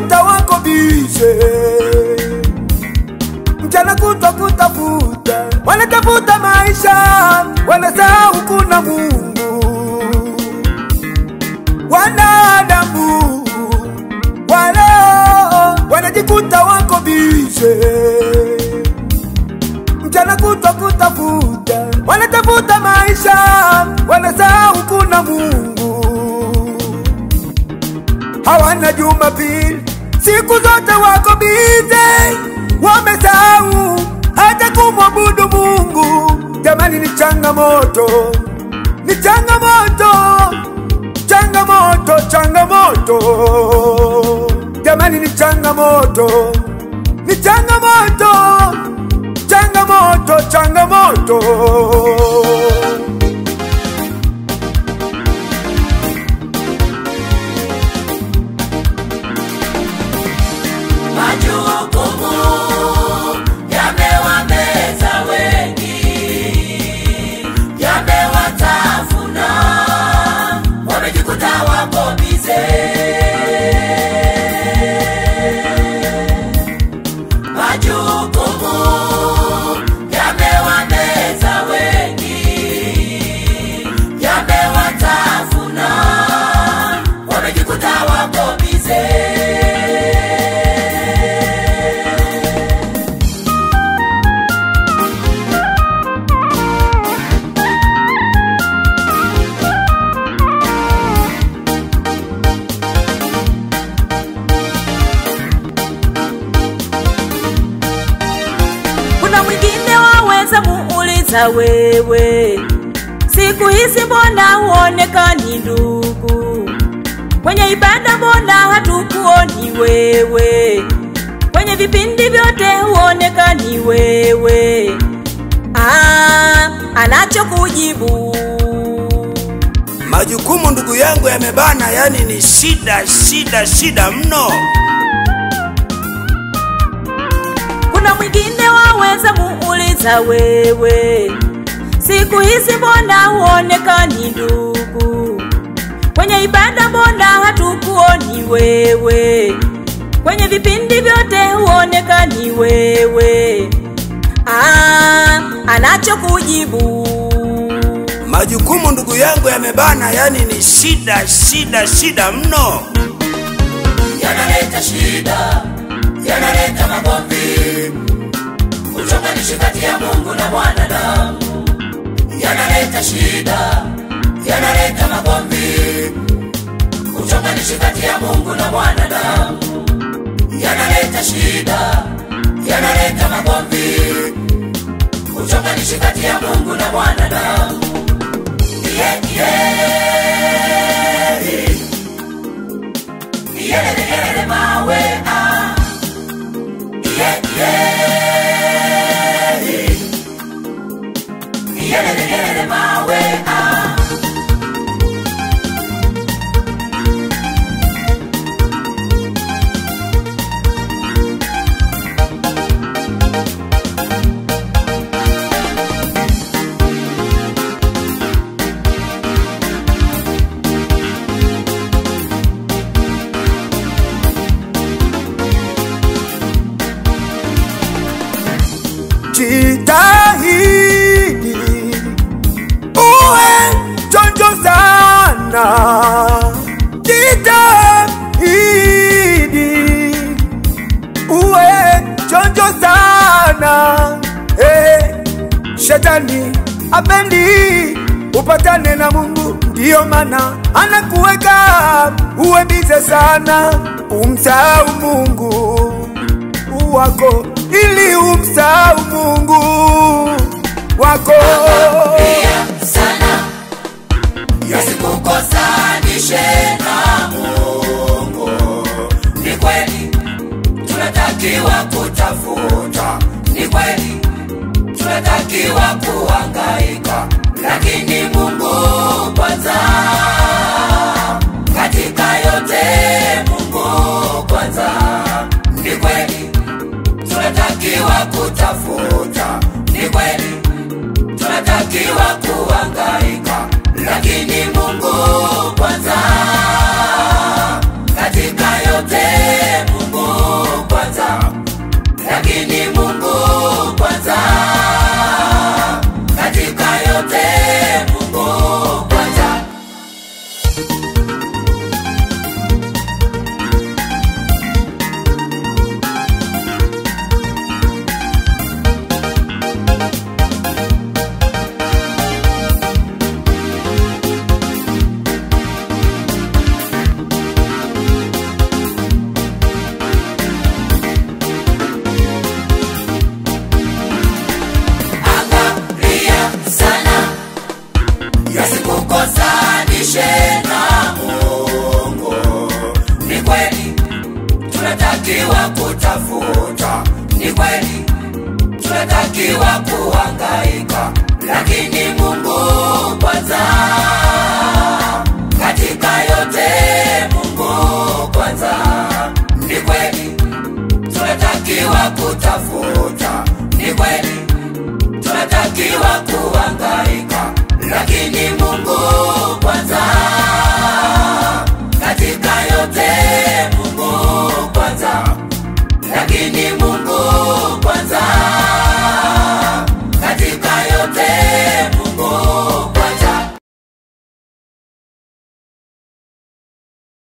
wanajikuta wako bize, mchana kutwa kutafuta, wanatafuta maisha, wanasahau kuna Mungu. Wanadamu waleo wanajikuta wako bize, mchana kutwa kutafuta, wanatafuta maisha, wanasahau kuna Mungu. Hawana Jumapili, siku zote wako bize, wamesahau hata kumwabudu Mungu. Jamani ni changamoto, ni changamoto, changamoto, changamoto. Jamani ni changamoto, ni changamoto, changamoto, changamoto. Wewe siku hizi mbona huonekani ndugu? Kwenye ibada mbona hatukuoni wewe? Kwenye vipindi vyote huonekani wewe. Anachokujibu majukumu ndugu yangu yamebana, yani ni shida mno. Kuna mwingine waweza muuliza wewe, siku hizi mbona huonekani ndugu? Kwenye ibada mbona hatukuoni wewe? Kwenye vipindi vyote huonekani wewe. Anachokujibu majukumu ndugu yangu yamebana, yani ni shida mno. Yanaleta shida, yanaleta magomvi, uchonganishi kati ya Mungu na mwanadamu. Yanaleta shida, yanaleta magomvi, uchonganishi kati ya Mungu na mwanadamu. Yanaleta shida, yanaleta magomvi, uchonganishi kati ya Mungu na mwanadamu. Yelele mawe yelele mawe Jitahidi uwe chonjo sana, jitahidi uwe chonjo sana. Shetani apendi upatane na Mungu, ndio maana anakuweka uwe bize sana, umsahau Mungu wako ili umsahau Mungu wako. Pia sana yasikukosanishe na Mungu. Ni kweli tunatakiwa kutafuta, ni kweli tunatakiwa kuhangaika, lakini Mungu kwanza. Katika yote Mungu kwanza. Ni kweli tunatakiwa kutafuta, ni kweli tunatakiwa kuhangaika, lakini Mungu kwanza. Katika yote Mungu lakini Mungu kwanza. Katika yote Mungu kwanza. Yasikukosanishe na Mungu. Ni kweli tunatakiwa kutafuta, ni kweli tunatakiwa kuhangaika, lakini Mungu kwanza.